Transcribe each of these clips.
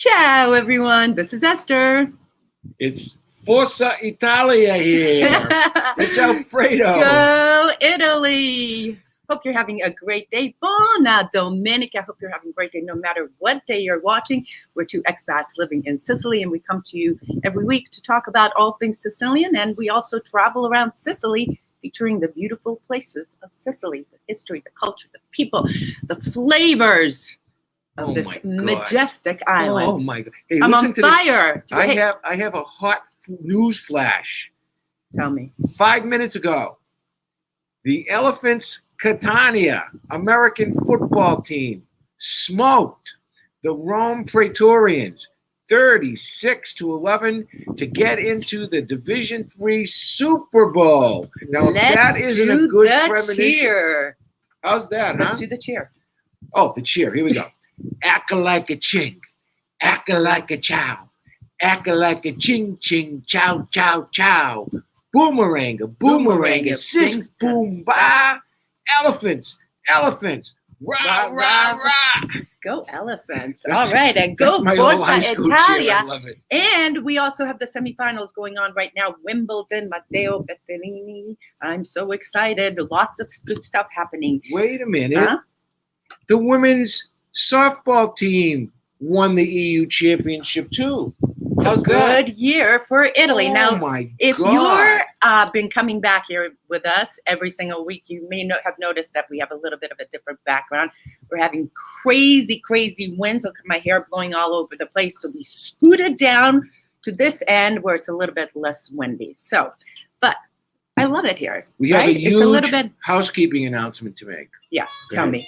Ciao, everyone. This is Esther. It's Forza Italia here. It's Alfredo. Go Italy. Hope you're having a great day. Buona Domenica. Hope you're having a great day no matter what day you're watching. We're two expats living in Sicily, and we come to you every week to talk about all things Sicilian. And we also travel around Sicily, featuring the beautiful places of Sicily, the history, the culture, the people, the flavors of this majestic island. Oh my God! Hey, I'm listen on to fire. This. I have a hot news flash. Tell me. 5 minutes ago, the Elephants Catania American football team smoked the Rome Praetorians 36-11 to get into the Division III Super Bowl. Now, if that isn't a good premonition, cheer. How's that? Let's do the cheer. Oh, the cheer. Here we go. Acca like a ching, acca like a chow, acca like a ching ching, chow chow chow. Boomerang, boomerang, sis boom ba. Elephants, rah rah rah. Go Elephants! All right, and go Forza Italia. I love it. And we also have the semifinals going on right now. Wimbledon, Matteo Berrettini. I'm so excited. Lots of good stuff happening. Wait a minute. Huh? The women's softball team won the EU championship too. It's a good year for Italy. Oh now, my if God. you're been coming back here with us every single week, you may have noticed that we have a little bit of a different background. We're having crazy winds. Look at my hair blowing all over the place. So we scooted down to this end where it's a little bit less windy. So, but I love it here. We have a huge housekeeping announcement to make. Yeah, tell me.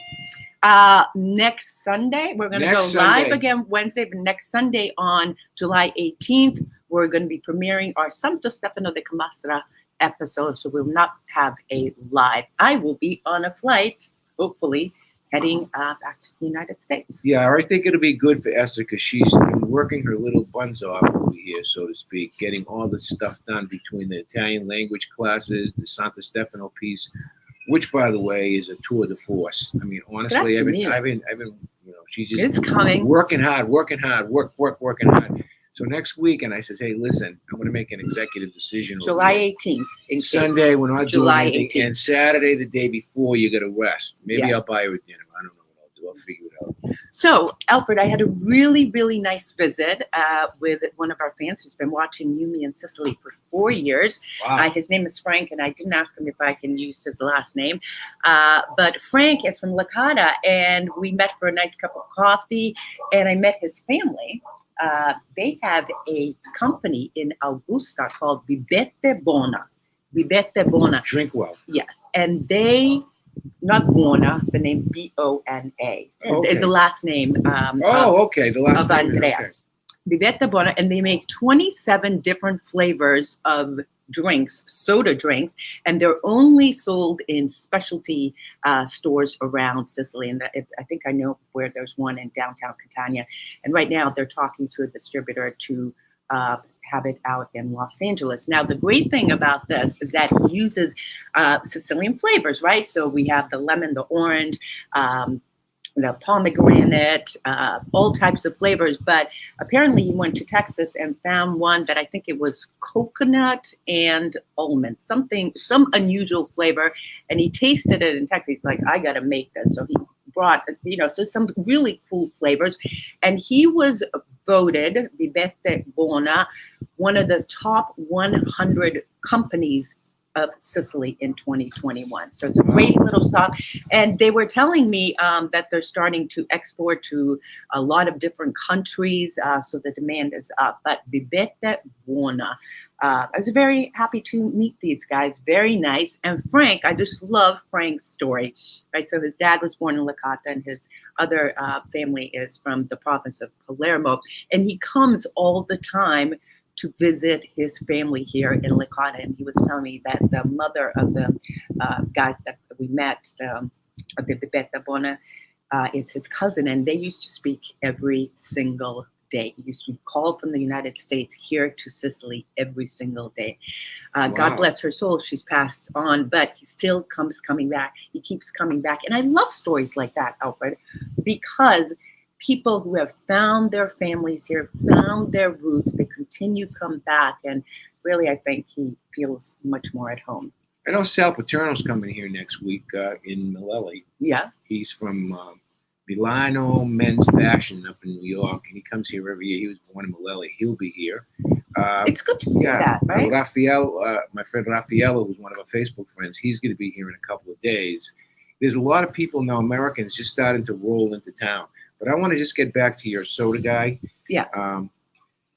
Next Sunday, we're going to go live again Wednesday, but next Sunday on July 18th, we're going to be premiering our Santo Stefano de Camastra episode, so we will not have a live. I will be on a flight, hopefully, heading back to the United States. Yeah, I think it'll be good for Esther because she's been working her little buns off over here, so to speak, getting all this stuff done between the Italian language classes, the Santo Stefano piece, which, by the way, is a tour de force. I mean, honestly, I've been, she's just it's coming. working hard, working hard. So next week, and I says, hey, listen, I'm going to make an executive decision. July 18th. Sunday, we're not doing July anything. 18th. And Saturday, the day before, you got to rest. Maybe I'll buy you a dinner. I don't know what I'll do. I'll figure it out. So, Alfred, I had a really nice visit with one of our fans who's been watching Me in Sicily for 4 years. Wow. His name is Frank, and I didn't ask him if I can use his last name. But Frank is from Licata, and we met for a nice cup of coffee, and I met his family. They have a company in Augusta called Vivete Bona. Vivete Bona. Drink well. Yeah, and they... Not Buona, the name B-O-N-A. Is the last name the last of name, Andrea. Okay. Vivete Buona, and they make 27 different flavors of drinks, soda drinks, and they're only sold in specialty stores around Sicily. And I think I know where there's one in downtown Catania. And right now they're talking to a distributor to have it out in Los Angeles. Now, the great thing about this is that it uses Sicilian flavors, right? So we have the lemon, the orange, the pomegranate, all types of flavors. But apparently he went to Texas and found one that I think it was coconut and almond, some unusual flavor. And he tasted it in Texas. He's like, I got to make this. So he brought, so some really cool flavors. And he was voted, Vivete Bona, one of the top 100 companies of Sicily in 2021. So it's a great little stop. And they were telling me that they're starting to export to a lot of different countries. So the demand is up. But Vivete Bona. I was very happy to meet these guys. Very nice. And Frank, I just love Frank's story. Right. So his dad was born in Licata, and his other family is from the province of Palermo. And he comes all the time to visit his family here in Licata. And he was telling me that the mother of the guys that we met, the Vivete Bona, is his cousin, and they used to speak every single day. He used to call from the United States here to Sicily every single day. Wow. God bless her soul. She's passed on, but he still coming back. He keeps coming back. And I love stories like that, Alfred, because people who have found their families here, found their roots. They continue to come back, and really, I think he feels much more at home. I know Sal Paterno's coming here next week in Milelli. Yeah. He's from Milano Men's Fashion up in New York, and he comes here every year. He was born in Milelli. He'll be here. It's good to see that, right? Raphael, my friend Raffaello, who's one of our Facebook friends, he's going to be here in a couple of days. There's a lot of people now, Americans, just starting to roll into town. But I want to just get back to your soda guy. Yeah.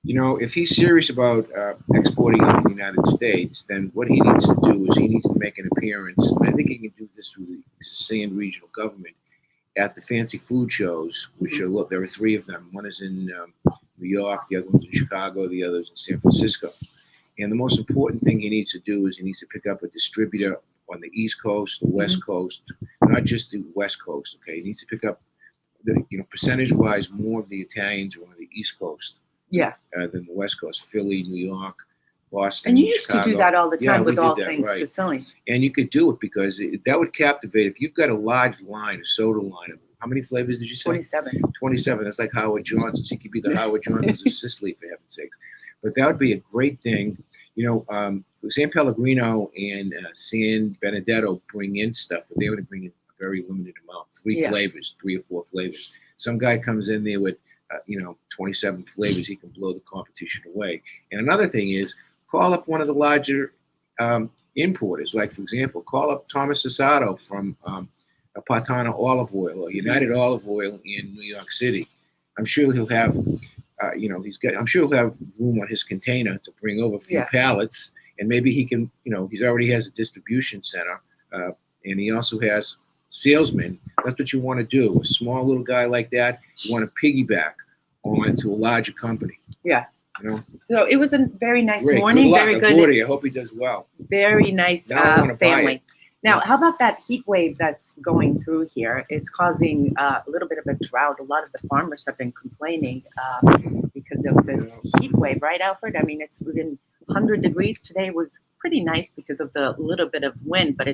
If he's serious about exporting into the United States, then what he needs to do is he needs to make an appearance. And I think he can do this through the Sicilian regional government at the fancy food shows, which are, look, there are 3 of them. One is in New York, the other one's in Chicago, the other is in San Francisco. And the most important thing he needs to do is he needs to pick up a distributor on the East Coast, the West Coast, not just the West Coast. Okay, he needs to pick up, percentage-wise, more of the Italians are on the East Coast. Yeah. Than the West Coast, Philly, New York, Boston, and you used Chicago. to do that all the time with all that, things right. Sicilian. And you could do it because that would captivate. If you've got a large line, a soda line of, how many flavors did you say? 27. 27. That's like Howard Johnson's. He could be the Howard Johnson's of Sicily, for heaven's sakes. But that would be a great thing. San Pellegrino and San Benedetto bring in stuff, but they only bring in a very limited amount. 3 flavors, 3 or 4 flavors. Some guy comes in there with 27 flavors, he can blow the competition away. And another thing is, call up one of the larger importers. Like, for example, call up Thomas Sasato from Patana Olive Oil or United Olive Oil in New York City. I'm sure he'll have, I'm sure he'll have room on his container to bring over a few pallets, and maybe he can, he already has a distribution center, and he also has salesmen. That's what you want to do. A small little guy like that, you want to piggyback onto a larger company. Yeah. So it was a very nice morning. Good luck. Very good. Gordy, I hope he does well. Very nice family. Now, how about that heat wave that's going through here? It's causing a little bit of a drought. A lot of the farmers have been complaining because of this heat wave, right, Alfred? I mean, it's within 100 degrees. Today was pretty nice because of the little bit of wind, but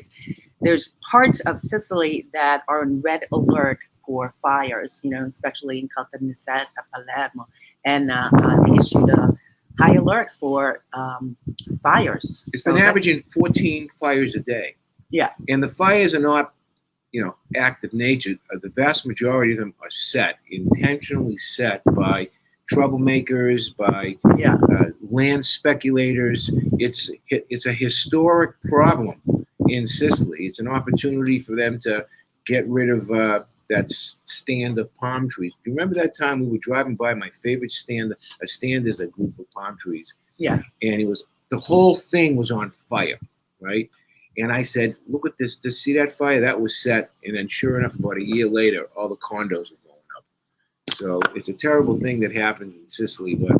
there's parts of Sicily that are in red alert for fires, especially in Caltanissetta, Palermo, and they issued a high alert for fires. It's been averaging 14 fires a day. Yeah. And the fires are not, act of nature. The vast majority of them are intentionally set by troublemakers, by land speculators. It's a historic problem in Sicily. It's an opportunity for them to get rid of that stand of palm trees. Do you remember that time we were driving by my favorite stand? A stand is a group of palm trees. Yeah. And the whole thing was on fire, right? And I said, look at this. See that fire? That was set. And then sure enough, about a year later, all the condos are going up. So it's a terrible thing that happens in Sicily, but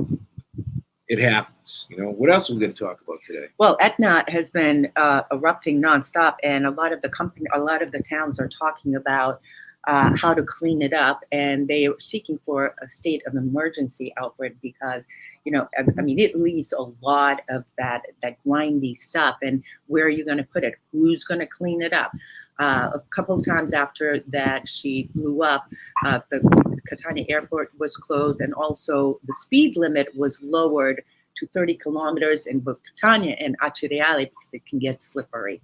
it happens. What else are we going to talk about today? Well, Etna has been erupting nonstop, and a lot of the towns are talking about how to clean it up, and they are seeking for a state of emergency, Alfred, because it leaves a lot of that grindy stuff, and where are you going to put it? Who's going to clean it up? A couple of times after that she blew up, the Catania airport was closed, and also the speed limit was lowered to 30 kilometers in both Catania and Acireale because it can get slippery.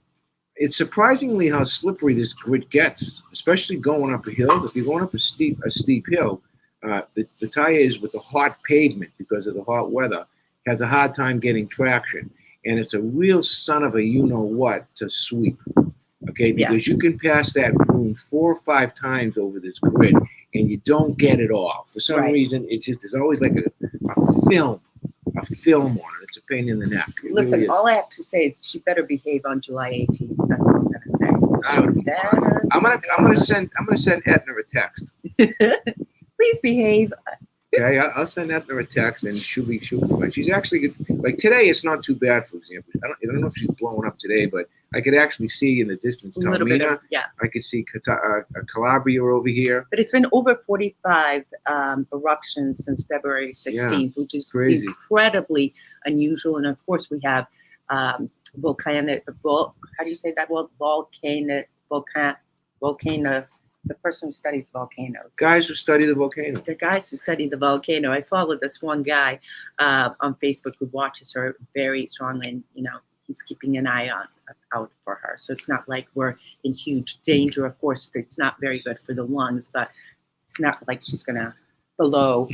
It's surprisingly how slippery this grid gets, especially going up a hill. If you're going up a steep hill, the tires with the hot pavement because of the hot weather has a hard time getting traction, and it's a real son of a you-know-what to sweep. Okay, because you can pass that broom 4 or 5 times over this grid, and you don't get it off. For some reason, there's always like a film on it. It's a pain in the neck. Listen, really all I have to say is she better behave on July 18th. That's what I'm going to say. I'm gonna send Etna a text. Please behave. Yeah, I'll send Etna a text, and she'll be fine. She's actually good. Like today, it's not too bad. For example, I don't know if she's blowing up today, but I could actually see in the distance Taormina. I could see Calabria over here. But it's been over 45 eruptions since February 16th, which is crazy, incredibly unusual. And of course, we have volcanic. How do you say that? Well, volcano The person who studies volcanoes. Guys who study the volcano. The guys who study the volcano. I follow this one guy on Facebook who watches her very strongly, and he's keeping an eye out for her. So it's not like we're in huge danger. Of course, it's not very good for the lungs, but it's not like she's gonna blow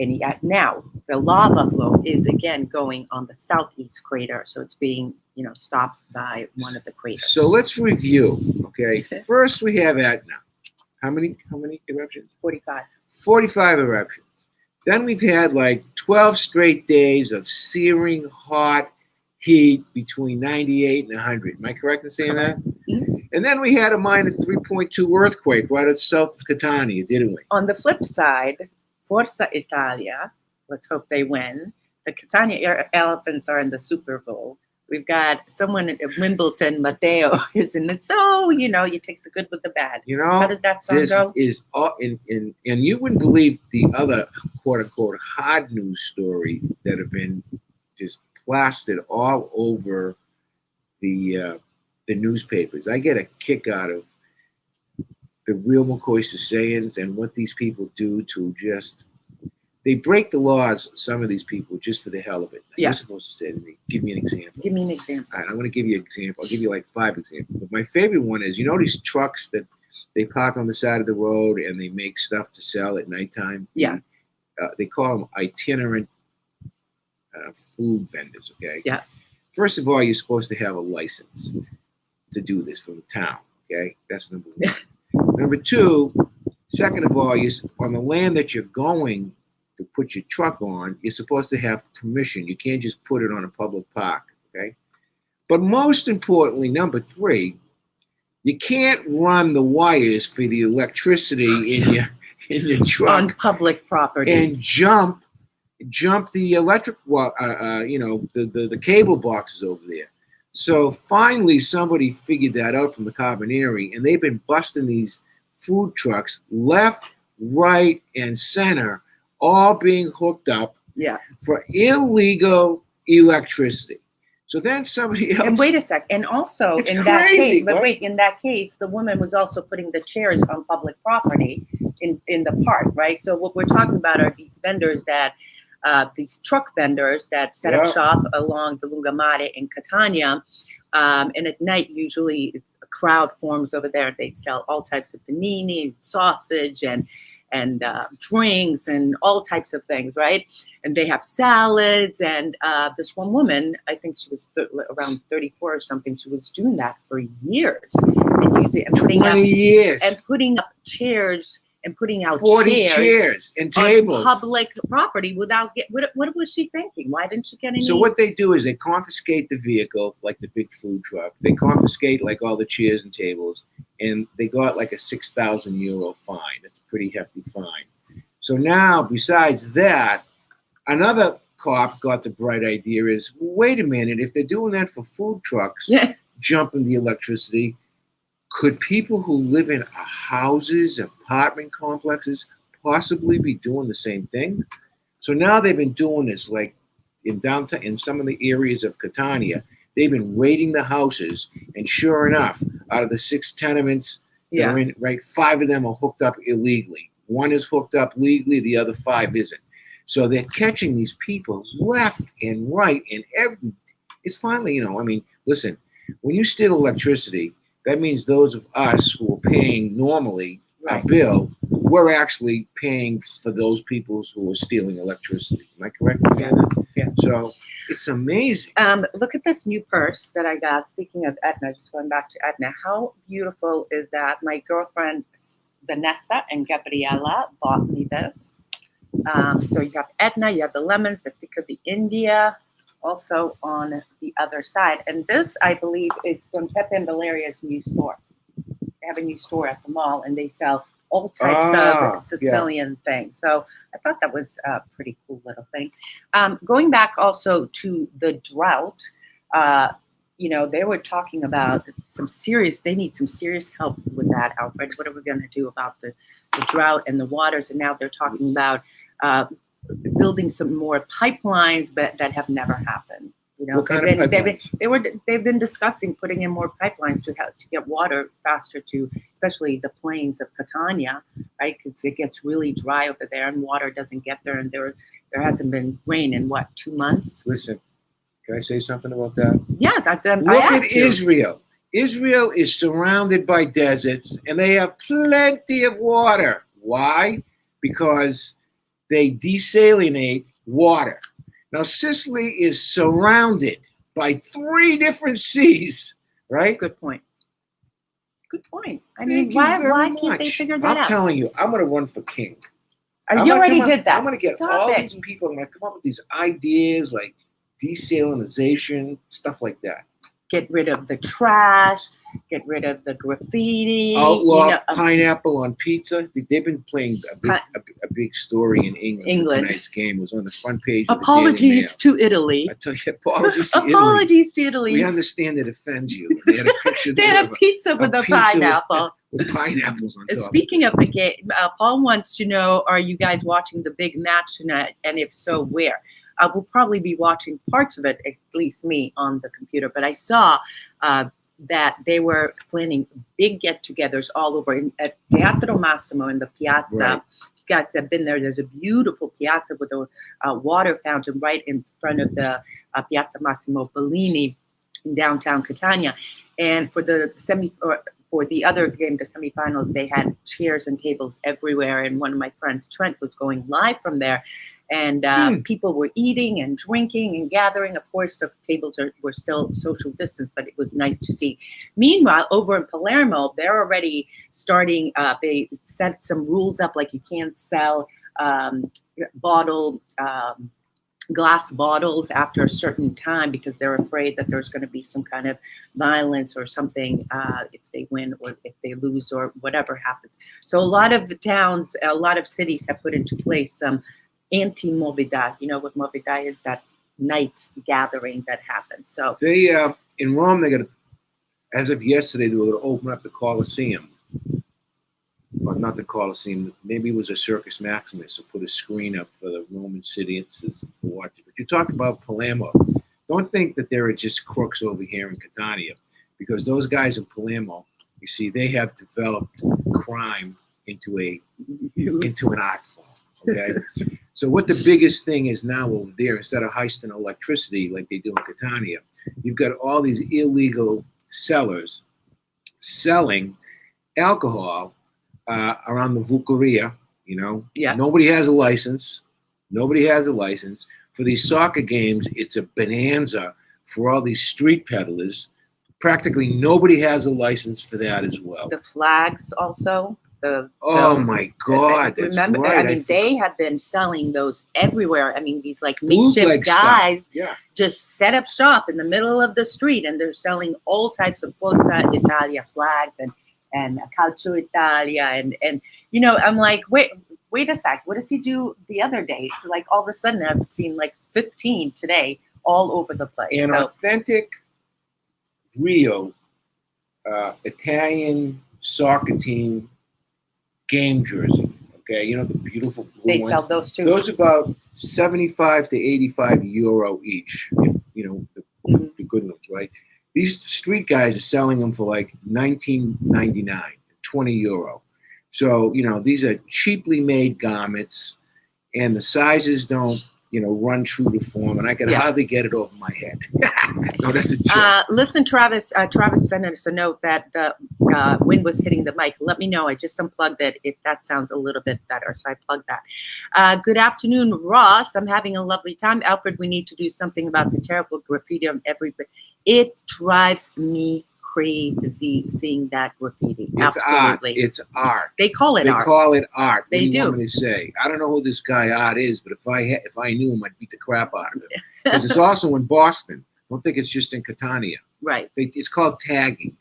any. Now the lava flow is again going on the southeast crater, so it's being stopped by one of the craters. So let's review. Okay, first we have Etna. How many eruptions? 45. 45 eruptions. Then we've had like 12 straight days of searing hot heat between 98 and 100. Am I correct in saying that? Mm-hmm. And then we had a minor 3.2 earthquake right south of Catania, didn't we? On the flip side, Forza Italia, let's hope they win. The Catania Elephants are in the Super Bowl. We've got someone at Wimbledon, Matteo, is in it. So, you take the good with the bad. How does that song go? This is all, and you wouldn't believe the other quote-unquote hard news stories that have been just plastered all over the newspapers. I get a kick out of the real McCoy Sicilians and what these people do to just... They break the laws, some of these people, just for the hell of it. Yeah. You're supposed to say to me, give me an example. Give me an example. All right, I'm going to give you an example. I'll give you like 5 examples. But my favorite one is, these trucks that they park on the side of the road and they make stuff to sell at nighttime? Yeah. They call them itinerant food vendors, okay? Yeah. First of all, you're supposed to have a license to do this from the town, okay? That's number 1. Number 2, second of all, on the land that you're going to put your truck on, you're supposed to have permission. You can't just put it on a public park, okay? But most importantly, number 3, you can't run the wires for the electricity in your truck on public property and jump the electric, the cable boxes over there. So finally, somebody figured that out from the Carbonari, and they've been busting these food trucks left, right, and center, all being hooked up for illegal electricity. So then somebody else... And wait a sec. And also in that case, the woman was also putting the chairs on public property in the park, right? So what we're talking about are these vendors these truck vendors that set up shop along the Lungomare in Catania. And at night, usually a crowd forms over there. They sell all types of panini, sausage, and drinks and all types of things, right? And they have salads. And this one woman, I think she was around 34 or something, she was doing that for years and putting up chairs and putting out 40 chairs and tables on public property without what was she thinking? Why didn't she get any? So what they do is they confiscate the vehicle, like the big food truck. They confiscate like all the chairs and tables, and they got like a €6,000 fine. That's a pretty hefty fine. So now, besides that, another cop got the bright idea is, wait a minute, if they're doing that for food trucks, jumping the electricity, could people who live in houses, apartment complexes, possibly be doing the same thing? So now they've been doing this, like in downtown, in some of the areas of Catania, they've been raiding the houses, and sure enough, out of the 6 tenements, that are in, right, 5 of them are hooked up illegally. 1 is hooked up legally, the other 5 isn't. So they're catching these people left and right, and it's finally, listen, when you steal electricity, that means those of us who are paying normally a bill, we're actually paying for those people who are stealing electricity. Am I correct in saying that? Yeah. So it's amazing. Look at this new purse that I got. Speaking of Etna, just going back to Etna, how beautiful is that? My girlfriend Vanessa and Gabriella bought me this. So you have Etna, you have the lemons, the Pico di India, also on the other side. And this, I believe, is from Pepe and Valeria's new store. They have a new store at the mall, and they sell all types of Sicilian things. So I thought that was a pretty cool little thing. Going back also to the drought, they were talking about they need some serious help with that, Alfred. What are we going to do about the drought and the waters? And now they're talking about building some more pipelines that have never happened You know, What kind of pipelines? they've been discussing putting in more pipelines to get water faster to, especially the plains of Catania, right? Because it gets really dry over there, and water doesn't get there, and there hasn't been rain in what, 2 months? Listen, can I say something about that? Yeah, I Look at asked you. Israel. Israel is surrounded by deserts, and they have plenty of water. Why? Because they desalinate water. Now, Sicily is surrounded by 3 different seas, right? Good point. Good point. I Thank mean, you why very can't they much. figure that out? I'm telling you, I'm going to run for king. You already did that. I'm going to get Stop all it. these people. I'm going to come up with these ideas like desalinization, stuff like that. Get rid of the trash. Get rid of the graffiti. Outlaw pineapple on pizza. They've been playing a big story in England for tonight's game. It was on the front page of the Daily Apologies to Italy. Mail. I tell you, apologies to Italy. Apologies to Italy. We understand it offends you. They had a picture They had a pizza with a pineapple. With pineapples on top. Speaking of the game, Paul wants to know, are you guys watching the big match tonight? And if so, where? I will probably be watching parts of it, at least me, on the computer. But I saw that they were planning big get-togethers all over at Teatro Massimo in the piazza. Right. If you guys have been there, there's a beautiful piazza with a water fountain right in front of the Piazza Massimo Bellini in downtown Catania. And for the for the other game, the semifinals, they had chairs and tables everywhere. And one of my friends, Trent, was going live from there. And people were eating and drinking and gathering. Of course, the tables were still social distance, but it was nice to see. Meanwhile, over in Palermo, they're already starting. They set some rules up, like you can't sell glass bottles after a certain time because they're afraid that there's going to be some kind of violence or something if they win or if they lose or whatever happens. So a lot of the towns, a lot of cities have put into place some anti-movidad. You know what movidad is? That night gathering that happens. So they in Rome, they're going to, as of yesterday, they were going to open up the Colosseum. Well, not the Colosseum. Maybe it was a Circus Maximus, so put a screen up for the Roman citizens to watch it. But you talk about Palermo. Don't think that there are just crooks over here in Catania, because those guys in Palermo, you see, they have developed crime into an art form. Okay. So what the biggest thing is now over there, instead of heisting electricity like they do in Catania, you've got all these illegal sellers selling alcohol around the Vuccaria, you know. Yeah. Nobody has a license. Nobody has a license. For these soccer games, it's a bonanza for all these street peddlers. Practically nobody has a license for that as well. the flags also. My God! That's remember, right. I mean, they have been selling those everywhere. I mean, these like Bootleg makeshift guys stuff. just set up shop in the middle of the street, and they're selling all types of Forza Italia flags and Calcio Italia, and you know, I'm like, wait a sec, what does he do the other day? So like all of a sudden, I've seen like 15 today all over the place. An authentic, real Italian soccer team game jersey. Okay, you know, the beautiful blue they ones. sell those too. Those are about 75 to 85 euro each. If you know the good ones, right? These street guys are selling them for like 19.99, 20 euro. So you know, these are cheaply made garments, and the sizes don't, you know, run true to form, and I can hardly get it over my head. No, that's a joke. Listen, Travis sent us a note that the wind was hitting the mic. Let me know. I just unplugged it if that sounds a little bit better. So I plugged that. Good afternoon, Ross. I'm having a lovely time. Alfred, we need to do something about the terrible graffiti on every. It drives me crazy seeing that graffiti. It's Absolutely. art. It's art. They call it art. They call it art. They what do you do. want me to say? I don't know who this guy Art is, but if I knew him, I'd beat the crap out of him. Because it's also in Boston. Don't think it's just in Catania. Right. It's called tagging.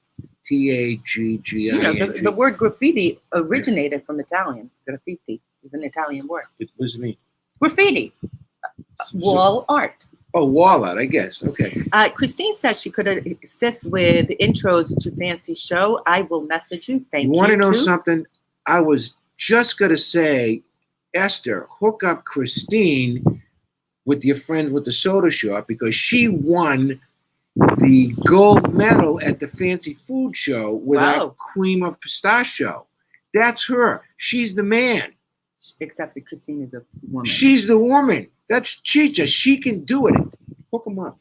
Tagging. You know, the word graffiti originated from Italian. Graffiti is an Italian word. What does it mean? Graffiti. Wall art. Oh, wall art, I guess. Okay. Christine says she could assist with intros to Fancy Show. I will message you. Thank you. You want to know too. something? I was just going to say, Esther, hook up Christine with your friend with the soda shop because she won the gold medal at the fancy food show with our cream of pistachio. That's her. She's the man. Except that Christine is a woman. She's the woman. That's Chicha. She can do it. Hook them up.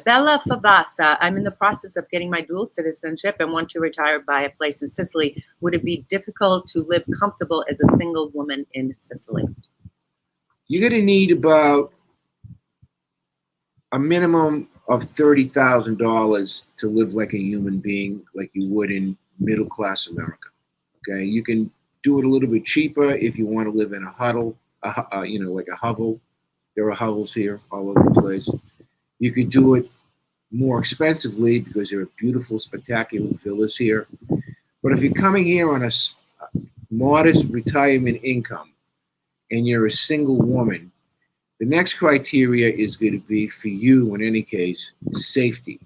Bella Favasa. I'm in the process of getting my dual citizenship and want to retire by a place in Sicily. Would it be difficult to live comfortable as a single woman in Sicily? You're going to need about a minimum of $30,000 to live like a human being, like you would in middle class America. Okay, you can do it a little bit cheaper if you want to live in a huddle, like a hovel. There are hovels here all over the place. You could do it more expensively because there are beautiful, spectacular villas here. But if you're coming here on a modest retirement income and you're a single woman, the next criteria is going to be for you, in any case, safety.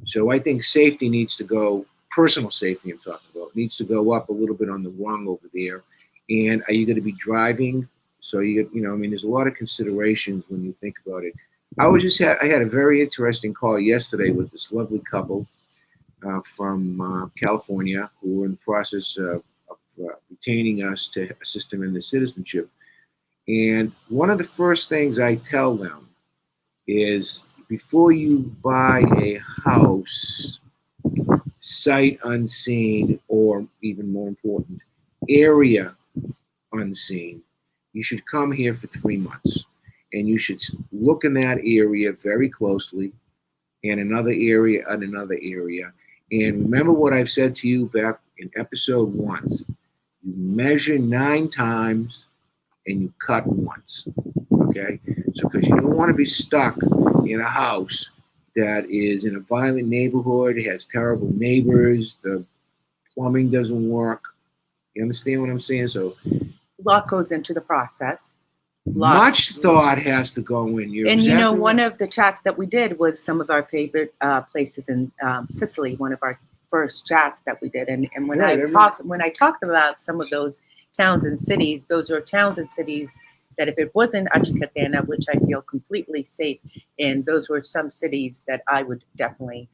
So I think safety needs to go, personal safety I'm talking about, needs to go up a little bit on the rung over there. And are you going to be driving? So there's a lot of considerations when you think about it. I had a very interesting call yesterday with this lovely couple from California who were in the process of retaining us to assist them in the citizenship. And one of the first things I tell them is before you buy a house, sight unseen, or even more important, area unseen, you should come here for 3 months. And you should look in that area very closely, and another area, and another area. And remember what I've said to you back in episode 1. You measure 9 times and you cut once. Okay? So because you don't want to be stuck in a house that is in a violent neighborhood, has terrible neighbors, the plumbing doesn't work. You understand what I'm saying? So a lot goes into the process. Much thought has to go in. One of the chats that we did was some of our favorite places in Sicily. One of our first chats that we did, and when I talked about some of those towns and cities, those are towns and cities that if it wasn't Acicatena, which I feel completely safe in, those were some cities that I would definitely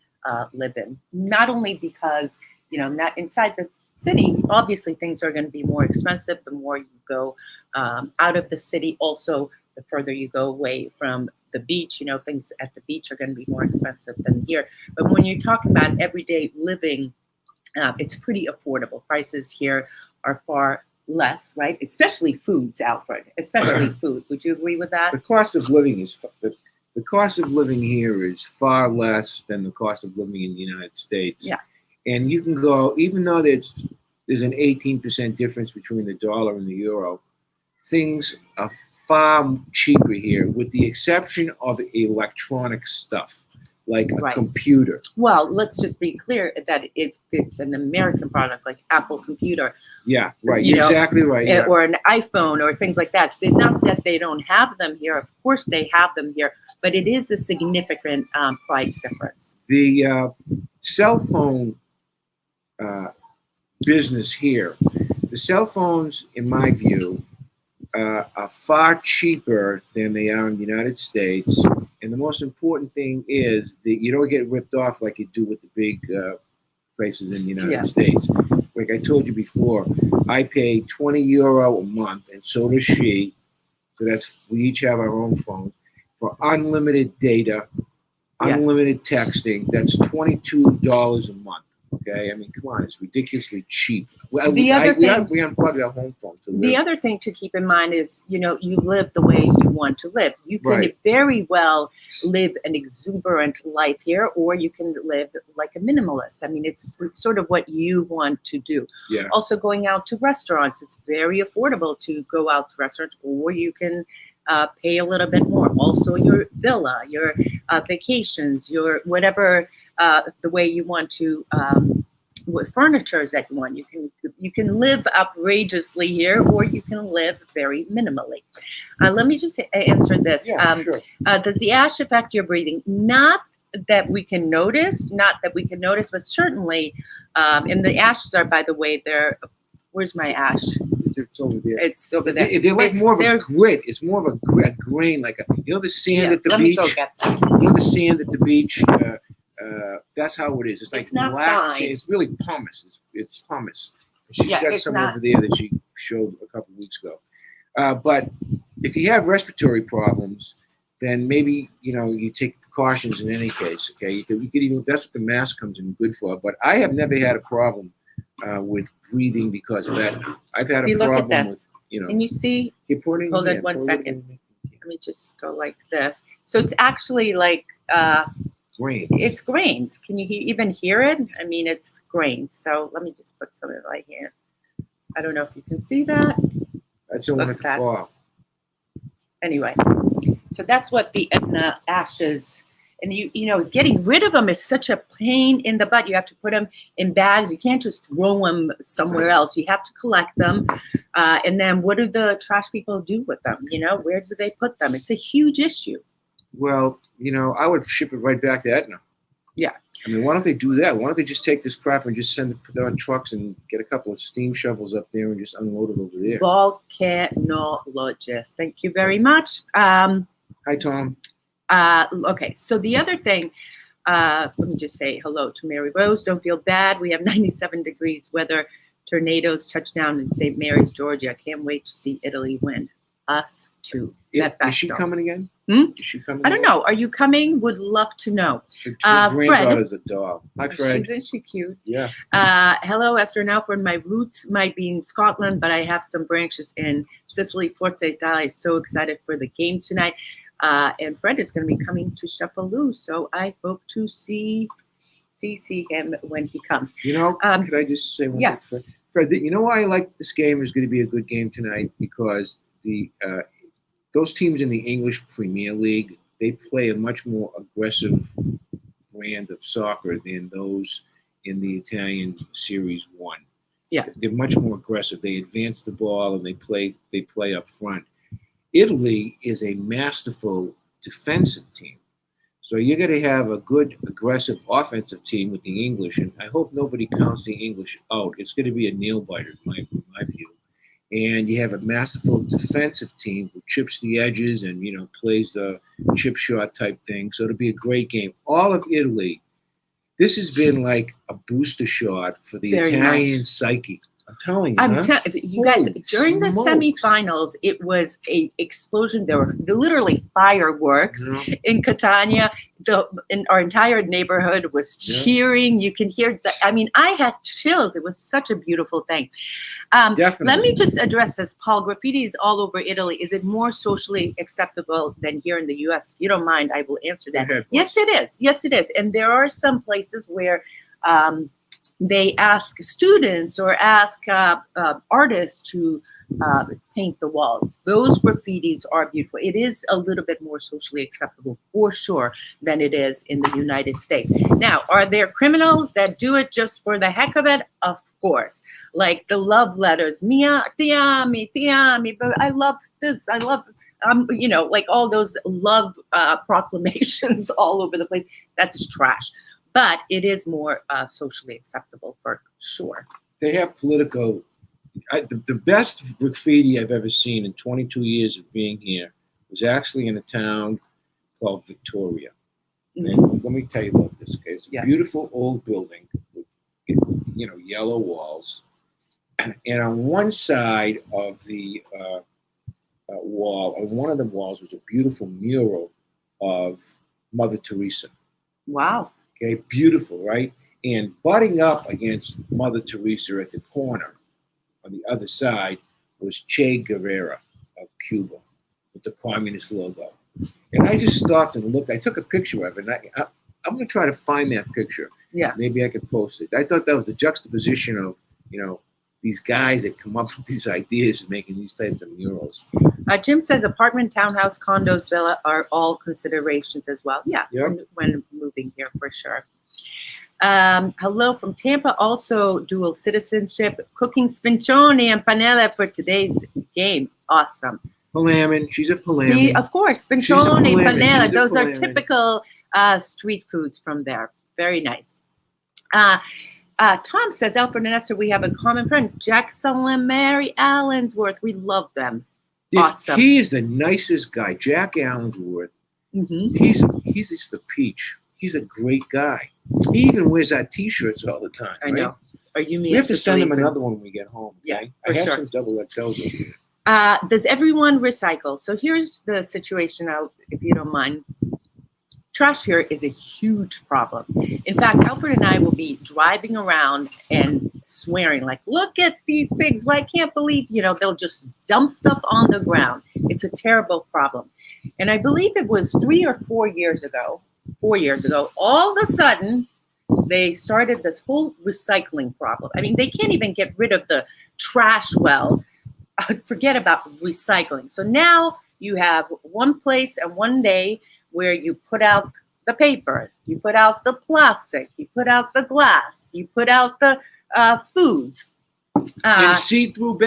live in. Not only because not inside the city, obviously things are going to be more expensive the more you go out of the city. Also, the further you go away from the beach, things at the beach are going to be more expensive than here. But when you're talking about everyday living, it's pretty affordable. Prices here are far less, right? Especially foods, Alfred. Especially food. Would you agree with that? The cost of living here is far less than the cost of living in the United States. Yeah. And you can go, even though there's an 18% difference between the dollar and the euro, things are far cheaper here, with the exception of electronic stuff, like a computer. Well, let's just be clear that it's an American product, like Apple computer. Yeah, right. You're exactly right. Yeah. Or an iPhone or things like that. Not that they don't have them here. Of course they have them here, but it is a significant price difference. The cell phone business here, the cell phones, in my view, are far cheaper than they are in the United States. And the most important thing is that you don't get ripped off like you do with the big places in the United States. Like I told you before, I pay €20 a month, and so does she. So we each have our own phone for unlimited data, unlimited texting. That's $22 a month. Okay, I mean, come on, it's ridiculously cheap. We unplugged our home phone to live. The other thing to keep in mind is, you live the way you want to live. You can very well live an exuberant life here, or you can live like a minimalist. I mean, it's sort of what you want to do. Yeah. Also, going out to restaurants, it's very affordable to go out to restaurants, or you can pay a little bit more. Also, your villa, your vacations, your whatever, the way you want to, what furnitures that you want. You can live outrageously here, or you can live very minimally. Let me just answer this. Sure. Does the ash affect your breathing? Not that we can notice, but certainly, and the ashes are, by the way, where's my ash? It's over there. It's over there. They're like It's more of a there- grit. It's more of a grain, like the sand at the let beach. me go get that. The sand at the beach. That's how it is. It's like It's not black fine. sand. It's really pumice. It's pumice. She's Yeah, got it's some not- over there that she showed a couple of weeks ago. But if you have respiratory problems, then maybe you take precautions in any case. Okay, you could even, that's what the mask comes in good for. But I have never had a problem with breathing because of that. I've had See, a look at problem this. with Can you see? You pour it in your Hold on hand, one pour it in second. your hand. Let me just go like this. So it's actually like Grains. it's grains. Can you even hear it? I mean, it's grains. So let me just put some of it right here. I don't know if you can see that. I just don't want look it to back. fall. Anyway, so that's what the Etna ashes, and getting rid of them is such a pain in the butt. You have to put them in bags. You can't just throw them somewhere else. You have to collect them. And then what do the trash people do with them? Where do they put them? It's a huge issue. Well, I would ship it right back to Etna. Yeah. I mean, why don't they do that? Why don't they just take this crap and just put it on trucks and get a couple of steam shovels up there and just unload it over there? Volcanologist. Thank you very much. Hi, Tom. Okay, so the other thing, let me just say hello to Mary Rose. Don't feel bad. We have 97 degrees weather. Tornadoes touch down in St. Mary's, Georgia. Can't wait to see Italy win. Us too. Is she coming again? Hmm? Is she coming? I don't know. Are you coming? Would love to know. Her Fred. granddaughter's a doll. Hi, Fred. Isn't she cute? Yeah. Hello, Esther. Now, for my roots might be in Scotland, but I have some branches in Sicily, Forza Italia. So excited for the game tonight. And Fred is going to be coming to Sheffield, so I hope to see him when he comes. Could I just say one thing? Fred, you know why I like this game is going to be a good game tonight? Because those teams in the English Premier League, they play a much more aggressive brand of soccer than those in the Italian Series 1. Yeah. They're much more aggressive. They advance the ball and they play up front. Italy is a masterful defensive team. So you're going to have a good, aggressive offensive team with the English, and I hope nobody counts the English out. It's going to be a nail-biter, in my view. And you have a masterful defensive team who chips the edges and, plays the chip shot type thing. So it'll be a great game. All of Italy, this has been like a booster shot for the Very Italian much. psyche. I'm telling you, You guys, Holy during the smokes. semifinals, it was a explosion. There were literally fireworks in Catania. In our entire neighborhood was cheering. You can hear I had chills. It was such a beautiful thing. Definitely. Let me just address this. Paul, graffiti is all over Italy. Is it more socially acceptable than here in the U.S.? If you don't mind, I will answer that. Go ahead, Yes, it is. Yes, it is. And there are some places where they ask students or ask artists to paint the walls. Those graffitis are beautiful. It is a little bit more socially acceptable for sure than it is in the United States. Now, are there criminals that do it just for the heck of it? Of course. Like the love letters, mia, ti ami, but I love this, I love, like all those love proclamations all over the place. That's trash. But it is more socially acceptable for sure. They have political. The best graffiti I've ever seen in 22 years of being here was actually in a town called Victoria. Mm-hmm. And let me tell you about this. Okay, it's a beautiful old building with yellow walls, and on one side of the wall, on one of the walls, was a beautiful mural of Mother Teresa. Wow. Okay, beautiful, right? And butting up against Mother Teresa at the corner on the other side was Che Guevara of Cuba with the communist logo. And I just stopped and looked. I took a picture of it, and I'm going to try to find that picture. Yeah. Maybe I could post it. I thought that was the juxtaposition of, these guys that come up with these ideas of making these types of murals. Jim says apartment, townhouse, condos, villa are all considerations as well. Yeah, when moving here for sure. Hello from Tampa, also dual citizenship, cooking sfincione and panella for today's game. Awesome. Palamin, she's a palamin. See, of course, sfincione, panella, those are palamin. typical street foods from there. Very nice. Tom says, Alfred and Esther, we have a common friend, Jackson and Mary Allensworth. We love them. Awesome. He's the nicest guy, Jack Allensworth. Mm-hmm. He's just a peach. He's a great guy. He even wears our T-shirts all the time. I know. Are you We have to send him another one when we get home. Okay? Yeah, I have sure. some double XLs over here. Does everyone recycle? So here's the situation, if you don't mind. Trash here is a huge problem. In fact, Alfred and I will be driving around and swearing, like, look at these pigs. Well, I can't believe, they'll just dump stuff on the ground. It's a terrible problem. And I believe it was 3 or 4 years ago, all of a sudden, they started this whole recycling problem. I mean, they can't even get rid of the trash well. Forget about recycling. So now you have one place and one day where you put out the paper, you put out the plastic, you put out the glass, you put out the foods. In see-through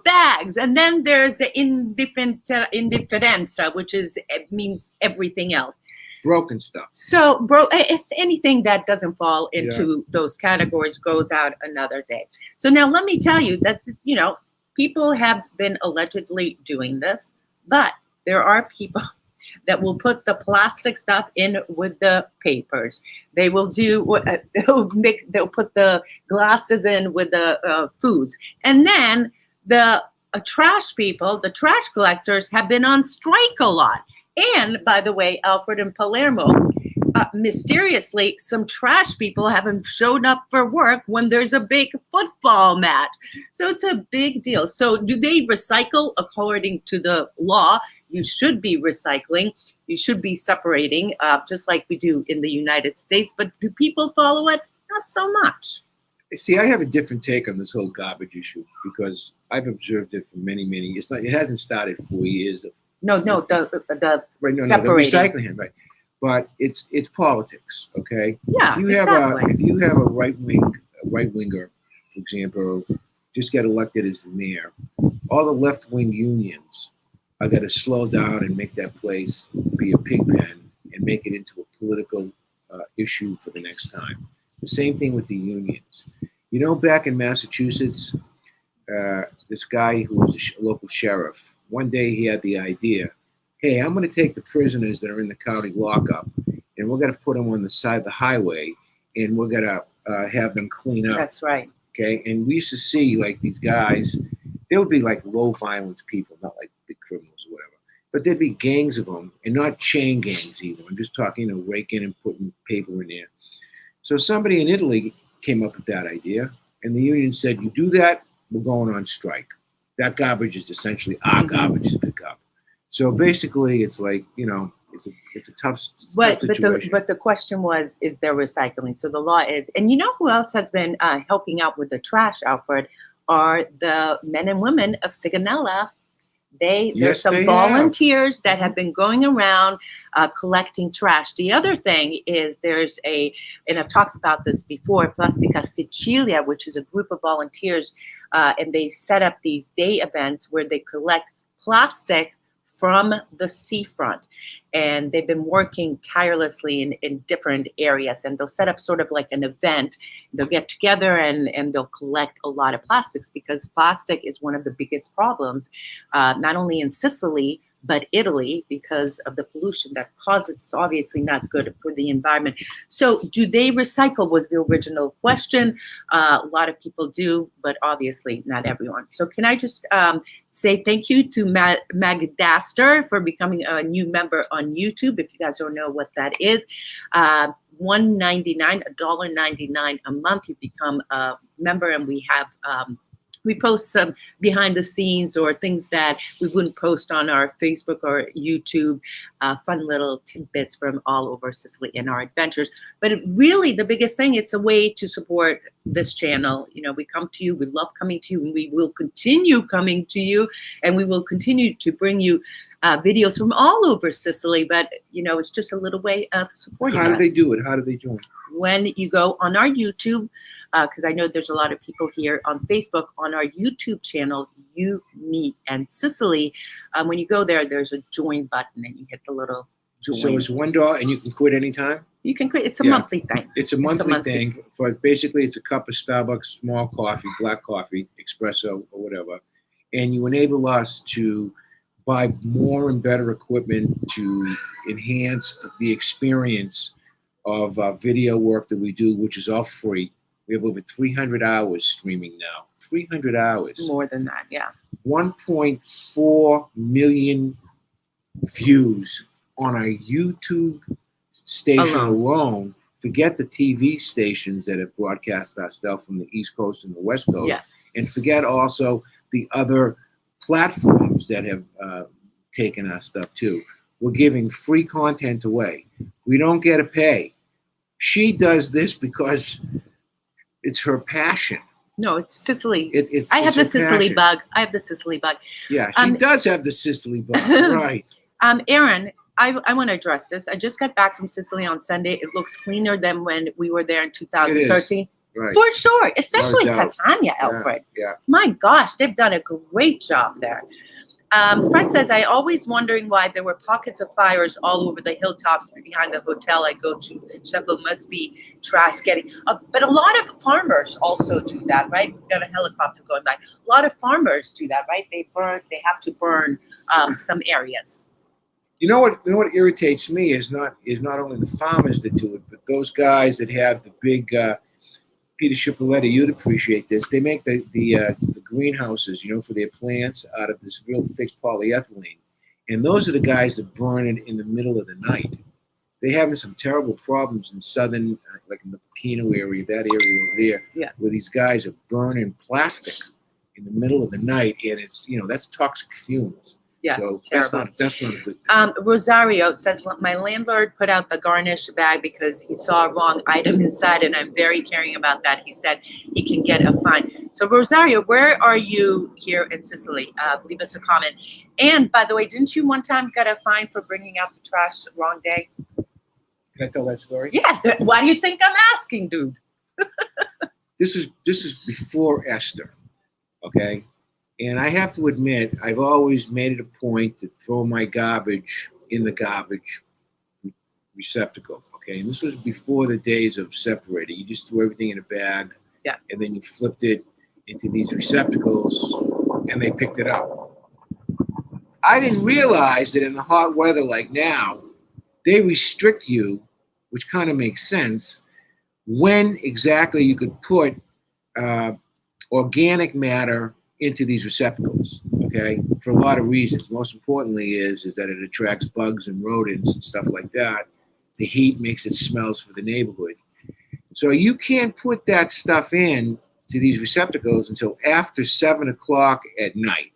bags. And then there's the indifferenza, which means everything else. Broken stuff. So, it's anything that doesn't fall into those categories goes out another day. So now let me tell you that, people have been allegedly doing this, but there are people that will put the plastic stuff in with the papers. They will they'll put the glasses in with the foods. And then the trash people, the trash collectors have been on strike a lot. And by the way, Alfred and Palermo, mysteriously, some trash people haven't shown up for work when there's a big football match. So it's a big deal. So do they recycle according to the law? You should be recycling. You should be separating, just like we do in the United States. But do people follow it? Not so much. See, I have a different take on this whole garbage issue because I've observed it for many, many years. It hasn't started 4 years of. No, the the separating. recycling, right? But it's politics, okay? Yeah, if you have a right winger, for example, just get elected as the mayor, all the left wing unions are going to slow down and make that place be a pig pen and make it into a political issue for the next time. The same thing with the unions. Back in Massachusetts, this guy who was a local sheriff, one day he had the idea, hey, I'm going to take the prisoners that are in the county lockup and we're going to put them on the side of the highway and we're going to have them clean up. That's right. Okay. And we used to see like these guys, they would be like low violence people, not like big criminals or whatever, but there'd be gangs of them and not chain gangs either. I'm just talking, raking and putting paper in there. So somebody in Italy came up with that idea and the union said, you do that, we're going on strike. That garbage is essentially our garbage to pick up. So basically, it's like, it's a tough situation. But the question was, is there recycling? So the law is, and who else has been helping out with the trash, Alfred, are the men and women of Sigonella. There's some volunteers that have been going around collecting trash. The other thing is and I've talked about this before, Plastica Sicilia, which is a group of volunteers, and they set up these day events where they collect plastic from the seafront. And they've been working tirelessly in different areas, and they'll set up sort of like an event. They'll get together and they'll collect a lot of plastics because plastic is one of the biggest problems, not only in Sicily, but Italy, because of the pollution that causes. It's obviously not good for the environment. So do they recycle was the original question. A lot of people do, but obviously not everyone. So can I just say thank you to Magdaster for becoming a new member on YouTube. If you guys don't know what that is, $1.99 a month, you become a member, and we have we post some behind the scenes or things that we wouldn't post on our Facebook or YouTube, fun little tidbits from all over Sicily and our adventures. But really the biggest thing, it's a way to support this channel. We come to you, we love coming to you, and we will continue coming to you, and we will continue to bring you videos from all over Sicily. But, it's just a little way of supporting us. How do they do it? How do they join? When you go on our YouTube, because I know there's a lot of people here on Facebook, on our YouTube channel, You, Me, and Sicily, when you go there, there's a join button and you hit the little join. So it's $1 and you can quit anytime? You can quit. It's a Yeah. monthly thing. It's a monthly thing. For basically, it's a cup of Starbucks small coffee, black coffee, espresso, or whatever. And you enable us to buy more and better equipment to enhance the experience of video work that we do, which is all free. We have over 300 hours streaming now. 300 hours. More than that, yeah. 1.4 million views on our YouTube station alone. Forget the TV stations that have broadcast our stuff from the East Coast and the West Coast. Yeah. And forget also the other platforms that have taken our stuff too. We're giving free content away. We don't get to pay. She does this because it's her passion. No, it's Sicily. It's I have the Sicily passion. bug. I have the Sicily bug. Yeah, she does have the Sicily bug. Right. Aaron, I want to address this. I just got back from Sicily on Sunday. It looks cleaner than when we were there in 2013. Right. For sure. Especially No doubt. Catania, Alfred. Yeah. My gosh, they've done a great job there. Fred says, I always wondering why there were pockets of fires all over the hilltops behind the hotel I go to. Sheffield must be trash getting. But a lot of farmers also do that, right? We've got a helicopter going by. A lot of farmers do that, right? They have to burn some areas. You know what irritates me is not only the farmers that do it, but those guys that have the big Peter Chipoletti, you'd appreciate this. They make the greenhouses, for their plants out of this real thick polyethylene. And those are the guys that burn it in the middle of the night. They're having some terrible problems in southern, like in the Pekino area, that area over there, where these guys are burning plastic in the middle of the night. And it's, that's toxic fumes. Yeah, so terrible. That's not a good thing. Rosario says, my landlord put out the garnish bag because he saw a wrong item inside, and I'm very caring about that. He said he can get a fine. So, Rosario, where are you here in Sicily? Leave us a comment. And, by the way, didn't you one time get a fine for bringing out the trash the wrong day? Can I tell that story? Yeah. Why do you think I'm asking, dude? This is before Esther, okay? And I have to admit, I've always made it a point to throw my garbage in the garbage receptacle, okay? And this was before the days of separating. You just threw everything in a bag, and then you flipped it into these receptacles, and they picked it up. I didn't realize that in the hot weather like now, they restrict you, which kind of makes sense, when exactly you could put organic matter into these receptacles, okay, for a lot of reasons. Most importantly is that it attracts bugs and rodents and stuff like that. The heat makes it smells for the neighborhood. So you can't put that stuff in to these receptacles until after 7 o'clock at night,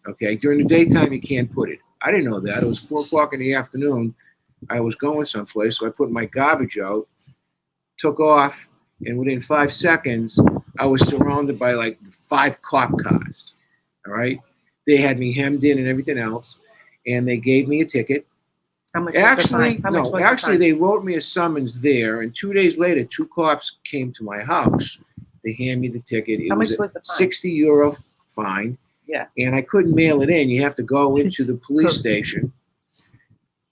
okay? During the daytime, you can't put it. I didn't know that. It was 4 o'clock in the afternoon. I was going someplace, so I put my garbage out, took off, and within 5 seconds, I was surrounded by like 5 cop cars, all right? They had me hemmed in and everything else, and they gave me a ticket. How much was the fine? How much was the Actually, fine? they wrote me a summons there, and 2 days later, 2 cops came to my house. They handed me the ticket. How much was the fine? €60 fine. Yeah. And I couldn't mail it in. You have to go into the police station.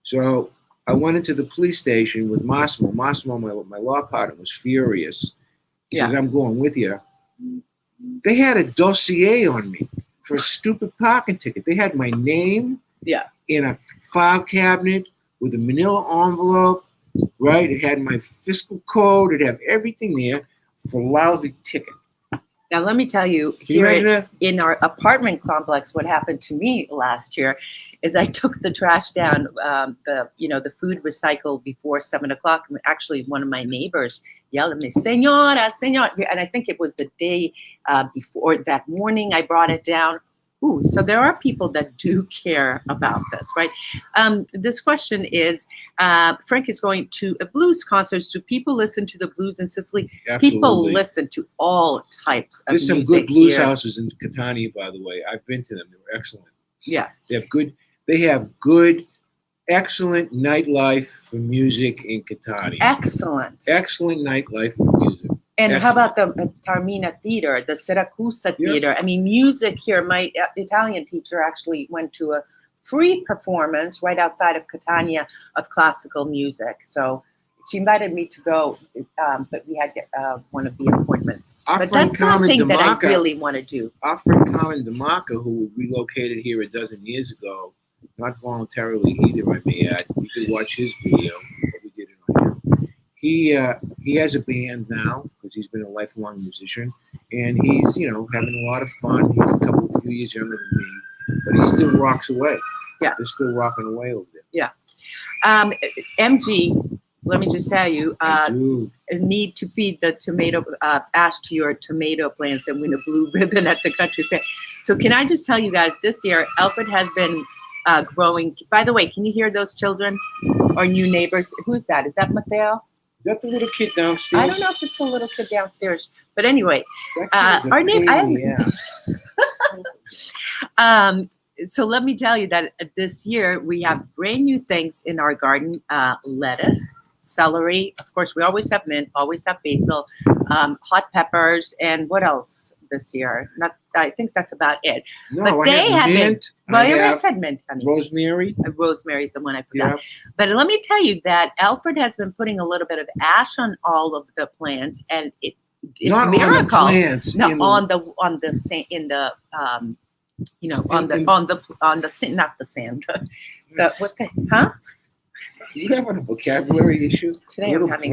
So I went into the police station with Massimo. Massimo, my law partner, was furious. He says, I'm going with you. They had a dossier on me for a stupid parking ticket. They had my name in a file cabinet with a manila envelope, right? It had my fiscal code. It had everything there for a lousy ticket. Now, let me tell you, in our apartment complex, what happened to me last year is I took the trash down, the food recycle before 7 o'clock. And actually, one of my neighbors yelled at me, "Señora, señora," and I think it was the day before that morning I brought it down. Ooh, so there are people that do care about this, right? This question is, Frank is going to a blues concert. Do people listen to the blues in Sicily? Absolutely. People listen to all types of music. There's some good blues houses in Catania, by the way. I've been to them. They're excellent. Yeah. They have good, excellent nightlife for music in Catania. Excellent. Excellent nightlife for music. And Excellent. How about the Taormina Theater, the Siracusa Theater? I mean, music here. My Italian teacher actually went to a free performance right outside of Catania of classical music. So she invited me to go, but we had one of the appointments. Our But friend that's Carmen something that I DeMarca- really want to do. Our friend Colin DeMarca, who relocated here a dozen years ago, not voluntarily either, I may add. You could watch his video, but we did it on him. He has a band now because he's been a lifelong musician, and he's having a lot of fun. He's a few years younger than me, but he still rocks away. Yeah, they're still rocking away over there. Yeah, MG. Let me just tell you, need to feed the tomato ash to your tomato plants and win a blue ribbon at the country fair. So can I just tell you guys, this year Alfred has been growing. By the way, can you hear those children or new neighbors? Who's that? Is that Mateo? Is that the little kid downstairs? I don't know if it's the little kid downstairs, but anyway, our neighbor. So let me tell you that this year we have brand new things in our garden: lettuce, celery. Of course, we always have mint, always have basil, hot peppers, and what else this year? I think that's about it. No, but they have mint. Well, I already said mint, honey. Rosemary. Rosemary's the one I forgot. Yeah. But let me tell you that Alfred has been putting a little bit of ash on all of the plants, and it's not a miracle. On the plants. No, on the not the sand. Huh? You having a vocabulary issue? Today I'm having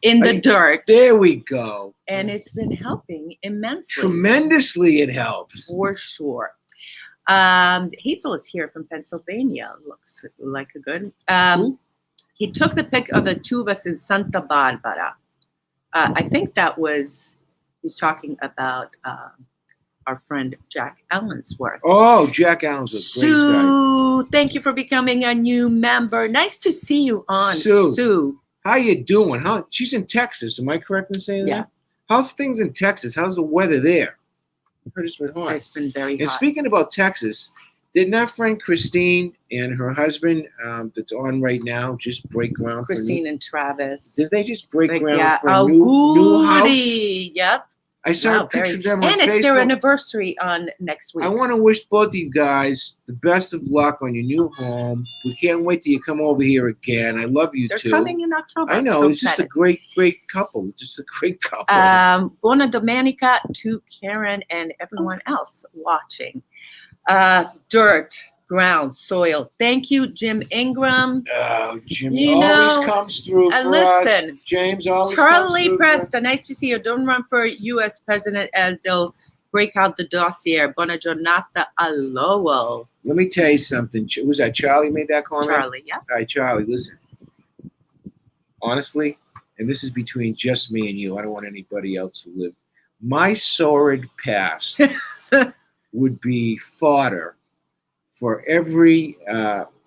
in the dirt. There we go. And it's been helping immensely. Tremendously it helps. For sure. Hazel is here from Pennsylvania. Looks like a good. He took the pic of the two of us in Santa Barbara. I think he's talking about our friend Jack Allen's work. Oh, Jack Allen's a great guy. Sue, thank you for becoming a new member. Nice to see you on, Sue. How you doing? She's in Texas. Am I correct in saying that? How's things in Texas? How's the weather there? I heard it's been hot. It's been very hot. And speaking about Texas, didn't our friend Christine and her husband, that's on right now, just break ground? Christine and Travis. Did they just break ground for a new house? Yep. I saw a picture of them on Facebook. And it's their anniversary on next week. I want to wish both of you guys the best of luck on your new home. We can't wait till you come over here again. I love you too. They're coming in October. I know. It's just a great couple. It's just a great couple. Buona Domenica to Karen and everyone else watching. Dirt, ground, soil. Thank you, Jim Ingram. Oh, Jim always comes through for us. James always Charlie comes through. Presta, nice to see you. Don't run for U.S. president as they'll break out the dossier. Buona giornata a Lowell. Let me tell you something. Was that Charlie made that comment? Charlie, yeah. All right, Charlie, listen. Honestly, and this is between just me and you. I don't want anybody else to live. My sordid past would be fodder for every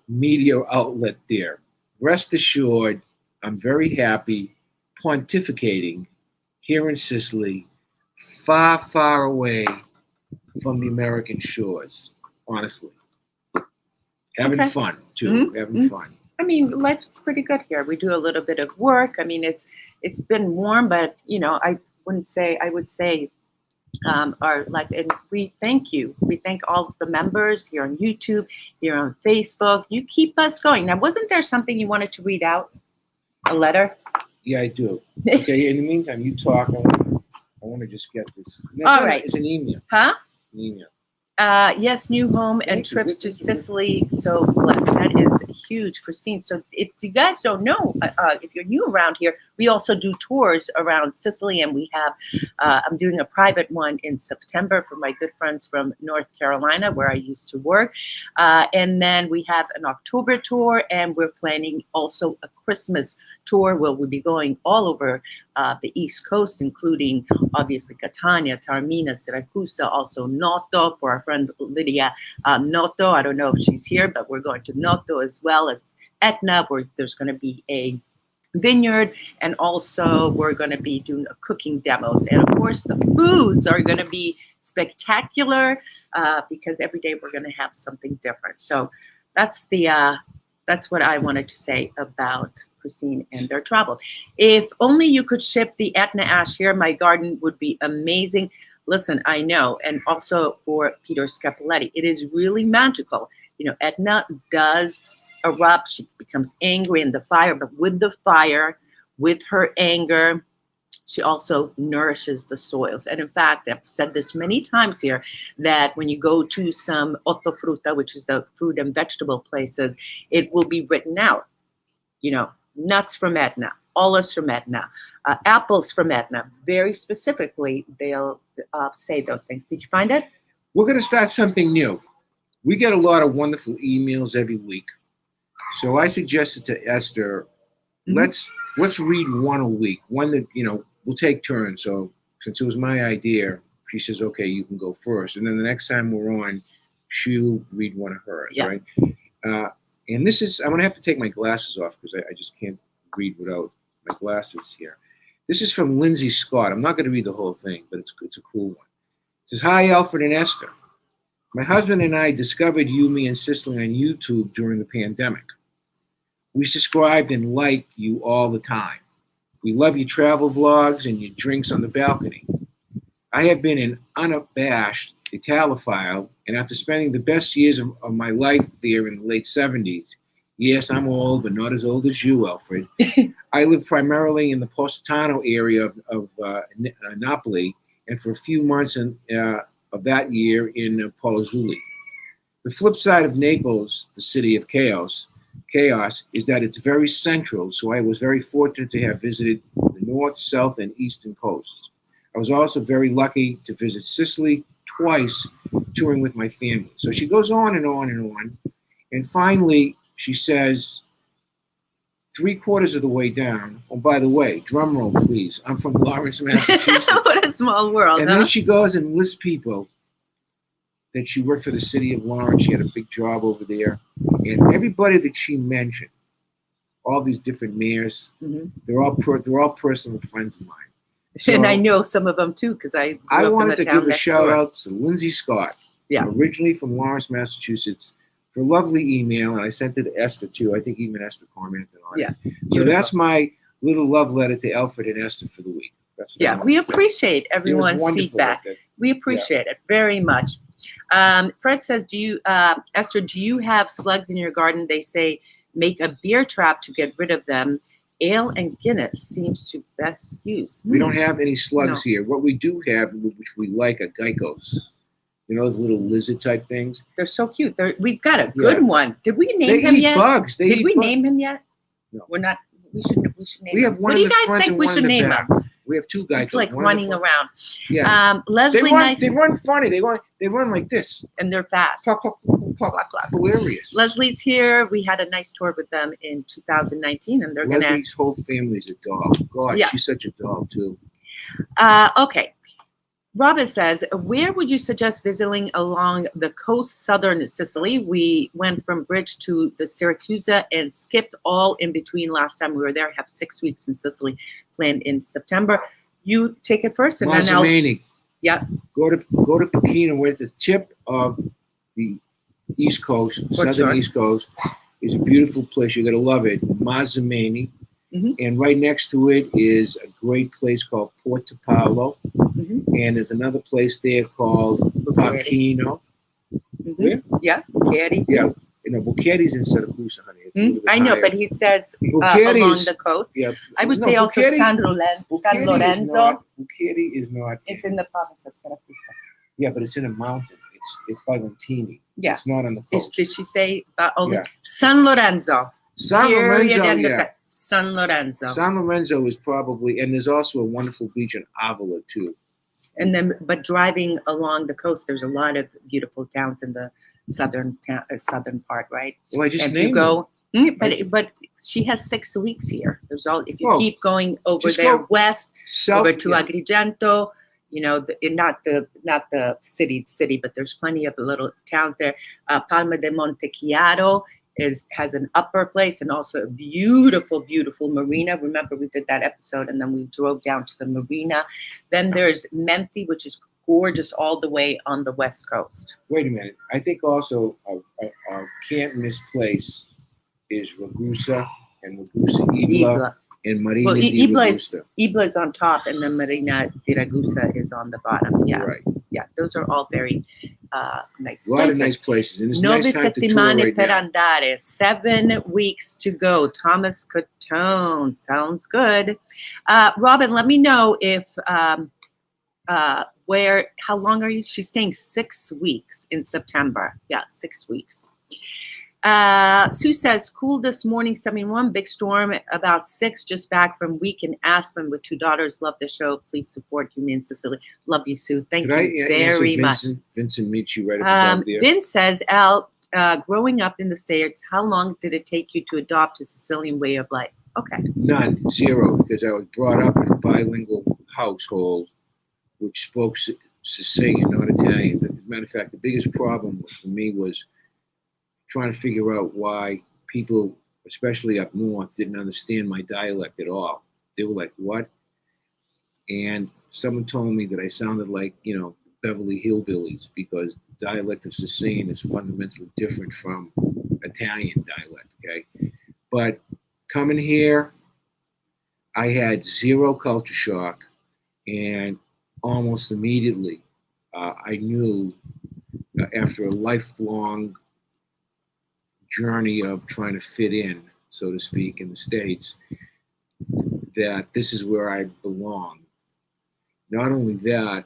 media outlet there. Rest assured, I'm very happy pontificating here in Sicily, far, far away from the American shores, honestly. Having fun, too. Having fun. I mean, life's pretty good here. We do a little bit of work. I mean, it's been warm, but, I would say our life, and we thank you. We thank all of the members here on YouTube, here on Facebook. You keep us going. Now, wasn't there something you wanted to read out? A letter? Yeah, I do. Okay, in the meantime, you talk. I want to just get this. All right. It's an email. Huh? An email. Yes, new home and trips to Sicily. So blessed. That is huge, Christine. So if you guys don't know, if you're new around here, we also do tours around Sicily, and we have, I'm doing a private one in September for my good friends from North Carolina, where I used to work. And then we have an October tour, and we're planning also a Christmas tour where we'll be going all over the East Coast, including obviously Catania, Taormina, Syracuse, also Noto for our friend Lydia Noto. I don't know if she's here, but we're going to Noto as well as Etna, where there's going to be a vineyard, and also we're going to be doing cooking demos, and of course the foods are going to be spectacular because every day we're going to have something different. So that's what I wanted to say about Christine and their travel. If only you could ship the Etna ash here, my garden would be amazing. Listen, I know. And also for Peter Scapoletti, it is really magical. Etna does erupt. She becomes angry in the fire, but with the fire, with her anger, she also nourishes the soils. And in fact, I've said this many times here, that when you go to some ortofrutta, which is the fruit and vegetable places, it will be written out, nuts from Etna, olives from Etna, apples from Etna. Very specifically, they'll say those things. Did you find it? We're going to start something new. We get a lot of wonderful emails every week. So I suggested to Esther, let's read one a week. One that, we'll take turns. So since it was my idea, she says, okay, you can go first. And then the next time we're on, she'll read one of hers, right? And this is, I'm going to have to take my glasses off because I just can't read without my glasses here. This is from Lindsay Scott. I'm not going to read the whole thing, but it's a cool one. It says, hi, Alfred and Esther. My husband and I discovered You, Me, and Sicily on YouTube during the pandemic. We subscribed and like you all the time. We love your travel vlogs and your drinks on the balcony. I have been an unabashed Italophile, and after spending the best years of my life there in the late 70s, yes, I'm old, but not as old as you, Alfred. I live primarily in the Positano area of Napoli, and for a few months of that year in Palazzuli. The flip side of Naples, the city of chaos, is that it's very central, so I was very fortunate to have visited the north, south, and eastern coasts. I was also very lucky to visit Sicily twice, touring with my family. So she goes on and on and on, and finally she says, 3/4 of the way down, oh, by the way, drum roll, please, I'm from Lawrence, Massachusetts. What a small world, And then she goes and lists people that she worked for the city of Lawrence. She had a big job over there. And everybody that she mentioned, all these different mayors, they're all personal friends of mine. So and I know some of them too, because I wanted to give a shout out to Lindsay Scott, yeah, originally from Lawrence, Massachusetts, for a lovely email, and I sent it to Esther too. I think even Esther commented on it. So that's my little love letter to Alfred and Esther for the week. We appreciate everyone's feedback. We appreciate it very much. Fred says, Esther, do you have slugs in your garden? They say make a beer trap to get rid of them. Ale and Guinness seems to best use. We don't have any slugs here. What we do have, which we like, are geckos. Those little lizard type things. They're so cute. We've got a good one. Did we name him yet? Bugs. Did we name him yet? No. We're not. We should name him. We have one. What do you guys think we should name him? We have two guys. It's like running around. Yeah. Leslie, they run funny. They run like this. And they're fast. Clap, clap, clap, clap, clap. Hilarious. Leslie's here. We had a nice tour with them in 2019, and they're Leslie's whole family's a dog. God, she's such a dog too. Okay. Robin says, where would you suggest visiting along the coast, southern Sicily? We went from bridge to the Syracuse and skipped all in between last time we were there. I have 6 weeks in Sicily planned in September. You take it first, and then I'll... Yeah. Go to Pechino. We're at the tip of the East Coast, southern East Coast. It's a beautiful place. You're going to love it. Mazzamani. And right next to it is a great place called Portopalo. And there's another place there called Pechino. Yeah, Bucchetti. Yeah. Bucchetti's in Syracuse, honey. I know, but he says along the coast. Yeah. I would say also San Lorenzo. Bucchetti is not. It's in the province of Syracuse. Yeah, but it's in a mountain. It's by Lentini. Yeah. It's not on the coast. Did she say only San Lorenzo? San Lorenzo, yeah. San Lorenzo. San Lorenzo is probably, and there's also a wonderful beach in Avila too. And then, but driving along the coast, there's a lot of beautiful towns in the southern part, right? Well, I just and named you go, but she has 6 weeks here. There's all if you keep going over there west, over to Agrigento. Not the city, but there's plenty of the little towns there. Palma de Montechiaro has an upper place and also a beautiful, beautiful marina. Remember, we did that episode, and then we drove down to the marina. Then there's Menfi, which is gorgeous all the way on the west coast. Wait a minute. I think also a can't miss place is Ragusa and Ragusa Idla and Marina Well, di Ibla Ragusa. is on top, and then Marina di Ragusa is on the bottom. Yeah, Right. yeah, those are all very nice A lot places. of nice places. And it's a Nove nice time to tour settimane right per now. andare. 7 weeks to go. Thomas Cotone. Sounds good. Robin, let me know if how long are you? She's staying 6 weeks in September. Yeah, 6 weeks. Sue says, cool this morning, 71, big storm, about 6, just back from week in Aspen with 2 daughters. Love the show. Please support you, me in Sicily. Love you, Sue. Thank you very much. Vincent meets you right up above there. Vince says, Al, growing up in the States, how long did it take you to adopt a Sicilian way of life? Okay. None, 0, because I was brought up in a bilingual household which spoke Sicilian, not Italian. As a matter of fact, the biggest problem for me was trying to figure out why people, especially up north, didn't understand my dialect at all. They were like, what? And someone told me that I sounded like, Beverly Hillbillies, because the dialect of Sicilian is fundamentally different from Italian dialect, okay? But coming here, I had 0 culture shock, and almost immediately I knew, after a lifelong journey of trying to fit in, so to speak, in the States, that this is where I belong. Not only that,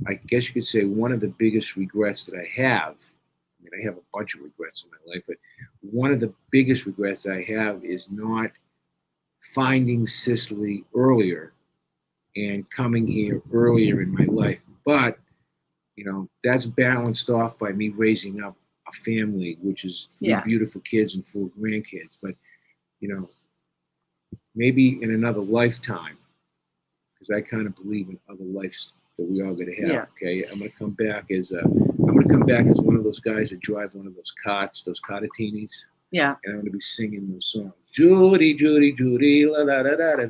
I guess you could say one of the biggest regrets that I have, I have a bunch of regrets in my life, but one of the biggest regrets I have is not finding Sicily earlier and coming here earlier in my life. But, that's balanced off by me raising up a family, which is 3 beautiful kids and 4 grandkids. But, maybe in another lifetime, because I kind of believe in other lives that we all got to have. Yeah. Okay, I'm gonna come back as one of those guys that drive one of those carts, those cartatinis. Yeah. And I'm gonna be singing those songs. Judy, Judy, Judy, la da da da da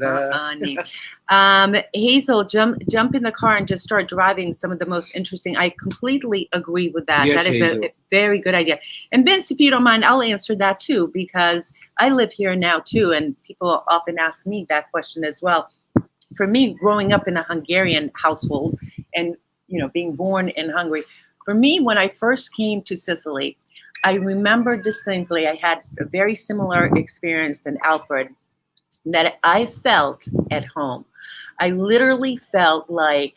da. Hazel, jump in the car and just start driving. Some of the most interesting. I completely agree with that. Yes, that is Hazel. a very good idea. And Vince, if you don't mind, I'll answer that too, because I live here now too, and people often ask me that question as well. For me, growing up in a Hungarian household and being born in Hungary, for me, when I first came to Sicily, I remember distinctly I had a very similar experience than Alfred, that I felt at home. I literally felt like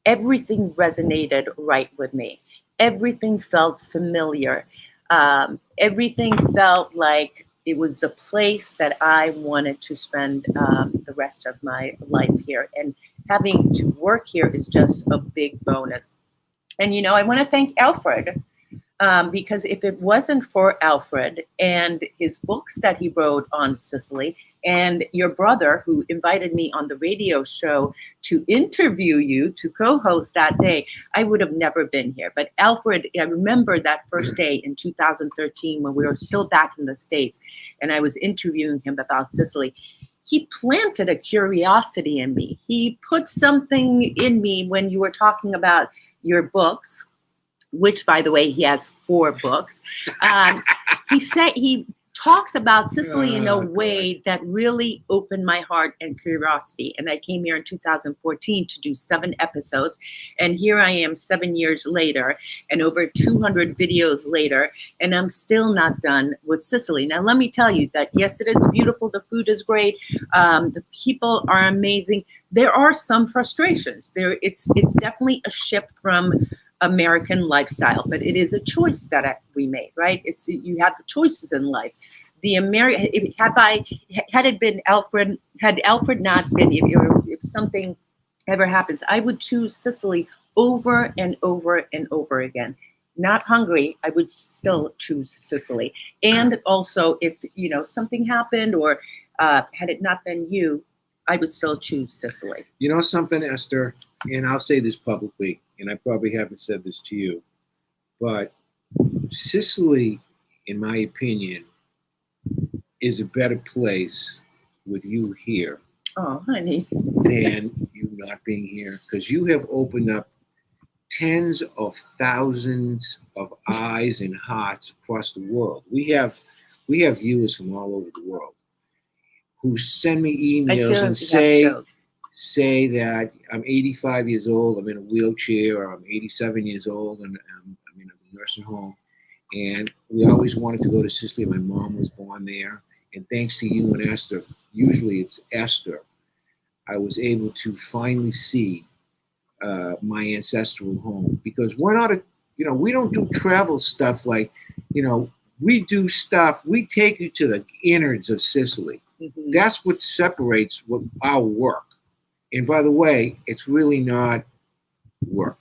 everything resonated right with me. Everything felt familiar. Everything felt like it was the place that I wanted to spend the rest of my life here. And having to work here is just a big bonus. And, I want to thank Alfred, because if it wasn't for Alfred and his books that he wrote on Sicily, and your brother who invited me on the radio show to interview you, to co-host that day, I would have never been here. But Alfred, I remember that first day in 2013 when we were still back in the States, and I was interviewing him about Sicily. He planted a curiosity in me. He put something in me when you were talking about your books, which, by the way, he has 4 books. He talked about Sicily in a way that really opened my heart and curiosity. And I came here in 2014 to do 7 episodes. And here I am 7 years later and over 200 videos later, and I'm still not done with Sicily. Now, let me tell you that, yes, it is beautiful. The food is great. The people are amazing. There are some frustrations. It's definitely a shift from American lifestyle, but it is a choice that we made, right? You have choices in life. Had Alfred not been, if something ever happens, I would choose Sicily over and over and over again. Not Hungary, I would still choose Sicily. And also, if something happened, or had it not been you, I would still choose Sicily. You know something, Esther, and I'll say this publicly, and I probably haven't said this to you, but Sicily, in my opinion, is a better place with you here. Oh, honey. Than you not being here, because you have opened up tens of thousands of eyes and hearts across the world. We have viewers from all over the world who send me I emails still and have say that I'm 85 years old, I'm in a wheelchair, or I'm 87 years old, and I'm in a nursing home. And we always wanted to go to Sicily. My mom was born there. And thanks to you and Esther, usually it's Esther, I was able to finally see my ancestral home. Because we're not we don't do travel stuff like, we do stuff, we take you to the innards of Sicily. Mm-hmm. That's what separates our work. And by the way, it's really not work,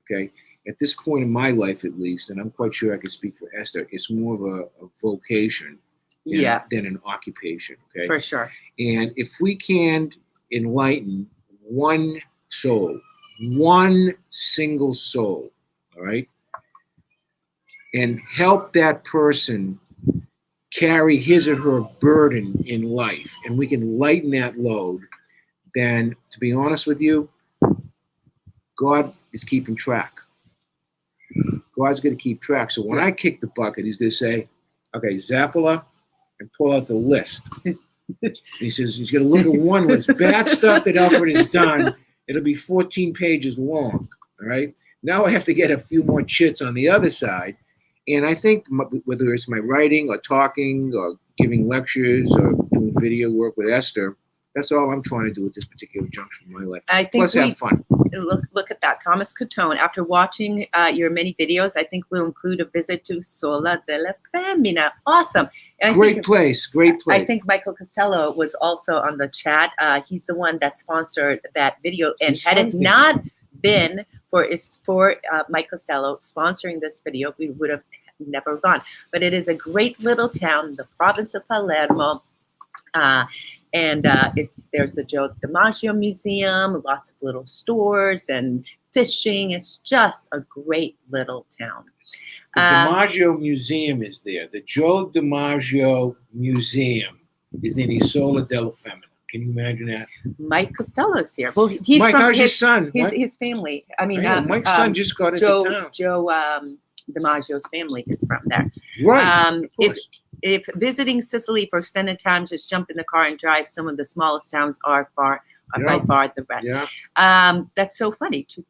okay? At this point in my life, at least, and I'm quite sure I can speak for Esther, it's more of a vocation than an occupation, okay? For sure. And if we can enlighten one soul, one single soul, all right, and help that person carry his or her burden in life, and we can lighten that load, then, to be honest with you, God is keeping track. God's going to keep track. So when I kick the bucket, he's going to say, okay, Zappola, and pull out the list. And he says, he's going to look at one list. Bad stuff that Alfred has done. It'll be 14 pages long. All right. Now I have to get a few more chits on the other side. And I think whether it's my writing or talking or giving lectures or doing video work with Esther, that's all I'm trying to do at this particular juncture in my life. I think Plus have fun. Look at that. Thomas Cotone, after watching your many videos, I think we'll include a visit to Sola della Femmina. Awesome. And Great place. I think Michael Costello was also on the chat. He's the one that sponsored that video. And had it not been for Mike Costello sponsoring this video, we would have never gone. But it is a great little town in the province of Palermo. There's the Joe DiMaggio Museum, lots of little stores and fishing. It's just a great little town. The DiMaggio Museum is there. The Joe DiMaggio Museum is in Isola della Femmina. Can you imagine that? Mike Costello's here. Well, he's Mike, from how's your son? His family. I mean, Mike's son just got into town. Joe DiMaggio's family is from there. Right. If visiting Sicily for extended time, just jump in the car and drive. Some of the smallest towns are by far the best. Yeah. That's so funny. Two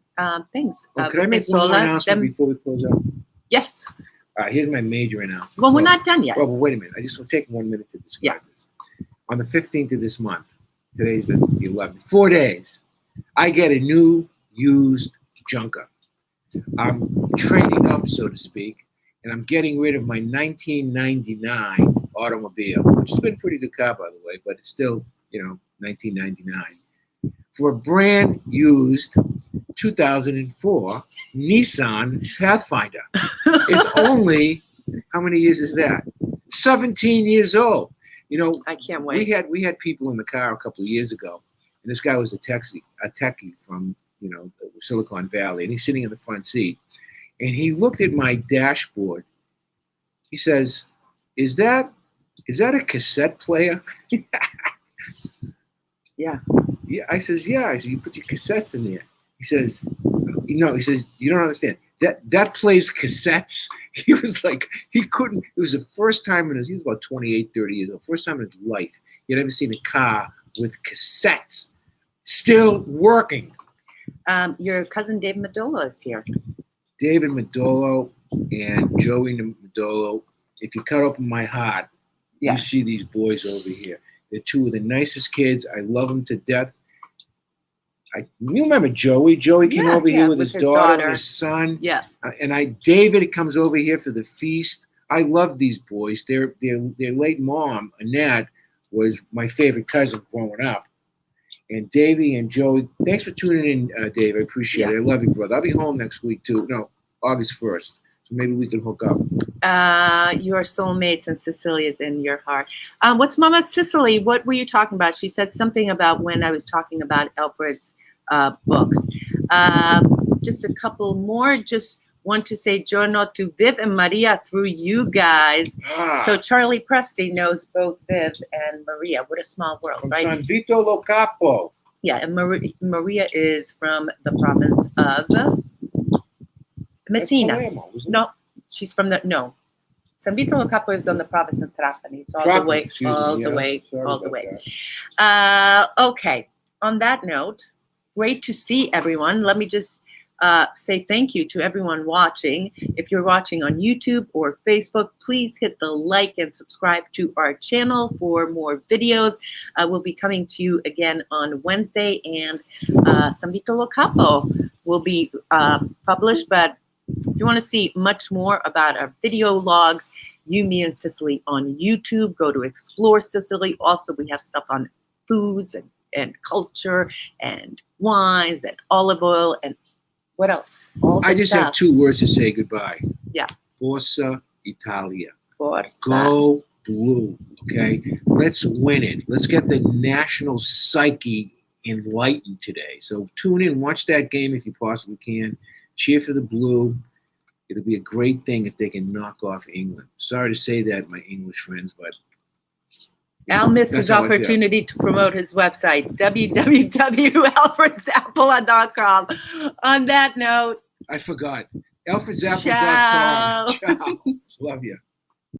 things. Could I make one more announcement before we close out? Yes. All right, here's my major announcement. Well, we're not done yet. Well, wait a minute. I just want to take 1 minute to describe this. On the 15th of this month, today's the 11th, 4 days, I get a new used junker. I'm trading up, so to speak, and I'm getting rid of my 1999 automobile, which has been a pretty good car, by the way, but it's still, 1999, for a brand used 2004 Nissan Pathfinder. It's only, how many years is that? 17 years old. I can't wait. We had people in the car a couple of years ago, and this guy was a techie from Silicon Valley, and he's sitting in the front seat, and he looked at my dashboard. He says, "Is that a cassette player?" Yeah. Yeah. I says, "Yeah." I said, "You put your cassettes in there." He says, "No." He says, "You don't understand. That plays cassettes." He was like, he couldn't. It was the first time he was about 28, 30 years old. First time in his life he had ever seen a car with cassettes still working. Your cousin David Madolo is here. David Madolo and Joey Madolo. If you cut open my heart, you see these boys over here. They're two of the nicest kids. I love them to death. You remember Joey? Joey came over here with his daughter and his son. Yeah. David comes over here for the feast. I love these boys. Their late mom, Annette, was my favorite cousin growing up. And Davey and Joey, thanks for tuning in, Dave. I appreciate it. I love you, brother. I'll be home next week too. No, August 1st. So maybe we can hook up. Your soulmates and Sicily is in your heart. What's Mama Sicily? What were you talking about? She said something about when I was talking about Alfred's books. Just a couple more. Just want to say giorno to Viv and Maria through you guys. So Charlie Presti knows both Viv and Maria. What a small world, From right? San Vito Lo Capo. Yeah, and Maria is from the province of Messina. Palermo, No, she's from San Vito lo Capo is on the province of Trapani. It's all Trapani, the way, excuse me, all yeah, the way, sorry all the about way. that. Okay. On that note, great to see everyone. Let me just say thank you to everyone watching. If you're watching on YouTube or Facebook, please hit the like and subscribe to our channel for more videos. We'll be coming to you again on Wednesday, and San Vito lo Capo will be published. But if you want to see much more about our video logs, You, Me, and Sicily on YouTube, go to Explore Sicily. Also, we have stuff on foods and culture and wines and olive oil and what else? All I the just have stuff. 2 words to say goodbye. Yeah. Forza Italia. Forza. Go blue, okay? Let's win it. Let's get the national psyche enlightened today. So tune in, watch that game if you possibly can. Cheer for the blue. It'll be a great thing if they can knock off England. Sorry to say that, my English friends, but Al missed that's his how I feel. opportunity to promote his website, www.alfredzappala.com. On that note, I forgot. AlfredZapple.com. ciao. Ciao. Love you.